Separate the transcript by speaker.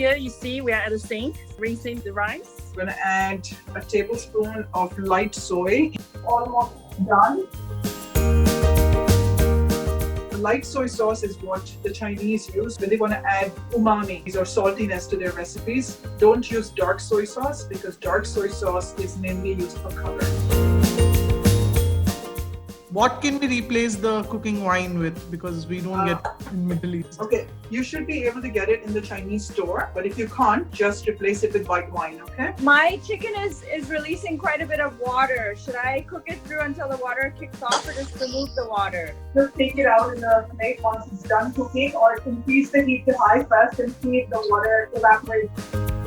Speaker 1: Here you see we are at a sink, rinsing the rice.
Speaker 2: We're going to add a tablespoon of light soy.
Speaker 3: Almost done.
Speaker 2: The light soy sauce is what the Chinese use when they want to add umami or saltiness to their recipes. Don't use dark soy sauce because dark soy sauce is mainly used for color.
Speaker 4: What can we replace the cooking wine with? Because we don't get in Middle East.
Speaker 2: Okay, you should be able to get it in the Chinese store, but if you can't, just replace it with white wine, okay?
Speaker 3: My chicken is releasing quite a bit of water. Should I cook it through until the water kicks off or just remove the water? Just take it out in the plate once it's done cooking, or increase the heat to high first and see if the water evaporates.